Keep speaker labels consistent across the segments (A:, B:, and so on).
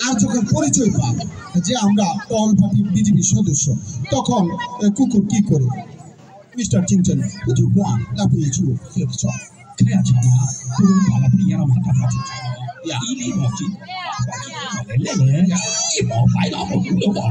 A: আর যখন পরিচয় পাই যে আমরা অল পার্টি বিজেপি সদস্য, তখন কুকুর কি করে মিস্টার চিংচেন কিছু কোয়া না পেয়েছিল ফেরছ খেয়া ছাড়া পুরো পালা প্রিয়ার মাথা কাছে ইলি মচি লেলে ই মো পাইলা মগুলো বা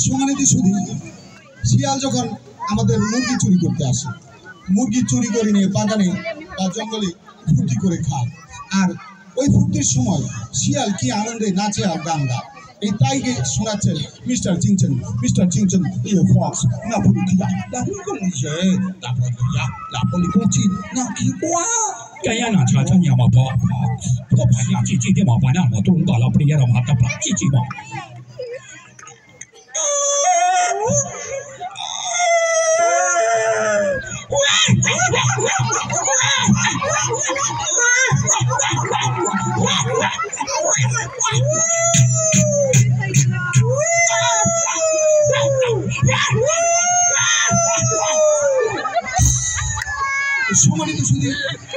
A: সম্মানিত সুধী, শিয়াল যখন আমাদের মুরগি চুরি করতে আসে, মুরগি চুরি করে নিয়ে বাগানে বা জঙ্গলে ফুর্তি করে খায়, আর ওই ফুর্তির সময় শিয়াল কি আনন্দে নাচে আর গান গায়। এই তাইকে শোনাচ্ছেন মিস্টার চিংচেন। মিস্টার চিংচেন ইয়ে ফক্স না পুরো খিয়া না পুরো কোন সে না পুরো ইয়া না পুরো কোচি না কি কোয়া
B: Kaya na chacha niya mapa. Ko pa niya chichi di mapa na mo tung bala priya ra mata pa chichi mo.
A: সম্মানিত সুধী,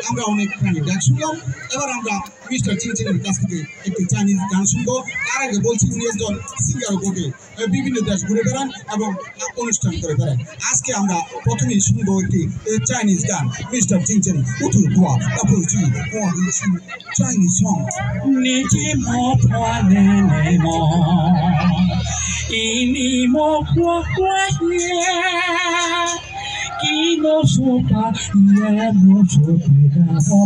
A: আমরা অনেক প্রাণী ডাক শুনলাম। এবার আমরা মিস্টার চিংচেনের কাছ থেকে একটি চাইনিজ গান শুনবো। তার আগে বলছি, উনি একজন সিঙ্গার বটে, বিভিন্ন দেশ ঘুরে বেড়ান এবং অনুষ্ঠান করে বেড়ান। আজকে আমরা প্রথমেই শুনবো একটি চাইনিজ গান। মিস্টার চিংচেন উঠুর গোয়া তারপরে Chinese song
B: Niji mo pwa ne ne mo. Ini mo pwa pwa ye. Kino sopa ye mo sopa na mo.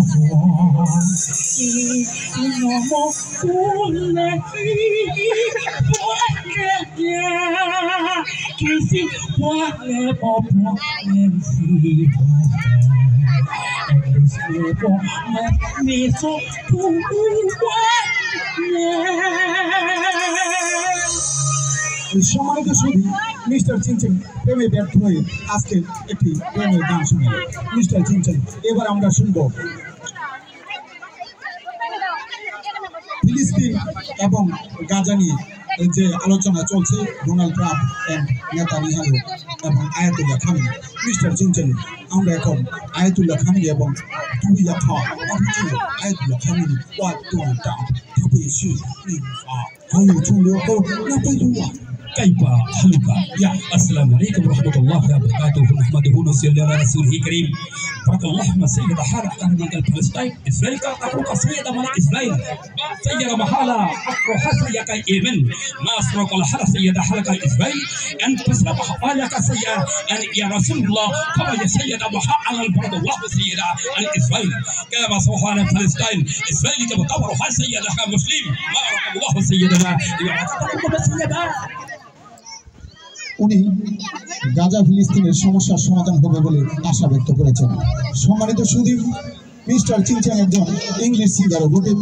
B: Ino mo kule pwa ye ye. Kisi pwa ye mo pwa ye si pwa. Me so
A: সম্মানিত সুধী, mister চিংচেন প্রেমে ব্যর্থ হয়ে আজকে একটি প্রেমের গান শুনলেন। Mister চিংচেন, এবার আমরা শুনবো ফিলিস্তিন এবং গাজা নিয়ে যে আলোচনা চলছে, ডোনাল্ড ট্রাম্প এবং নেতানিয়াহু এবং আয়াতুল্লাহ খামেনি। মিস্টার চিংচেন, আমরা এখন আয়াতুল্লাহ খামেনি এবং আয়াতুল্লাহ খামেনি ডোনাল্ড ট্রাম্প
B: كيف حلك يا السلام عليكم ورحمة الله وبركاته. نحمده ونصلي على رسوله الكريم. بارك اللهم سيد حالة أهل من فلسطين إسرائيل كأقرق سيد من إسرائيل سيد محالة أقرق سيد إيمن ما أسرق الحالة سيد حالك إسرائيل أن تسلم حالك سيد أن يا رسول الله كما يسيد محالة البرد الله سيد عن إسرائيل كما سبحان فلسطين إسرائيل كما طور سيد مسلم ما رحم الله سيدنا يا
A: উনি গাজা ফিলিস্তিনের সমস্যার সমাধান হবে বলে আশা ব্যক্ত করেছেন। সম্মানিত সুধী, মিস্টার চিংচেন একজন ইংলিশ সিঙ্গারও বটে,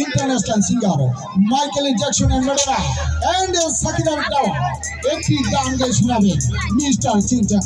A: ইন্টারন্যাশনাল সিঙ্গারও। Michael Jackson and Shakib Al Hasan একটি গান গাই শোনাবেন মিস্টার চিংচেন।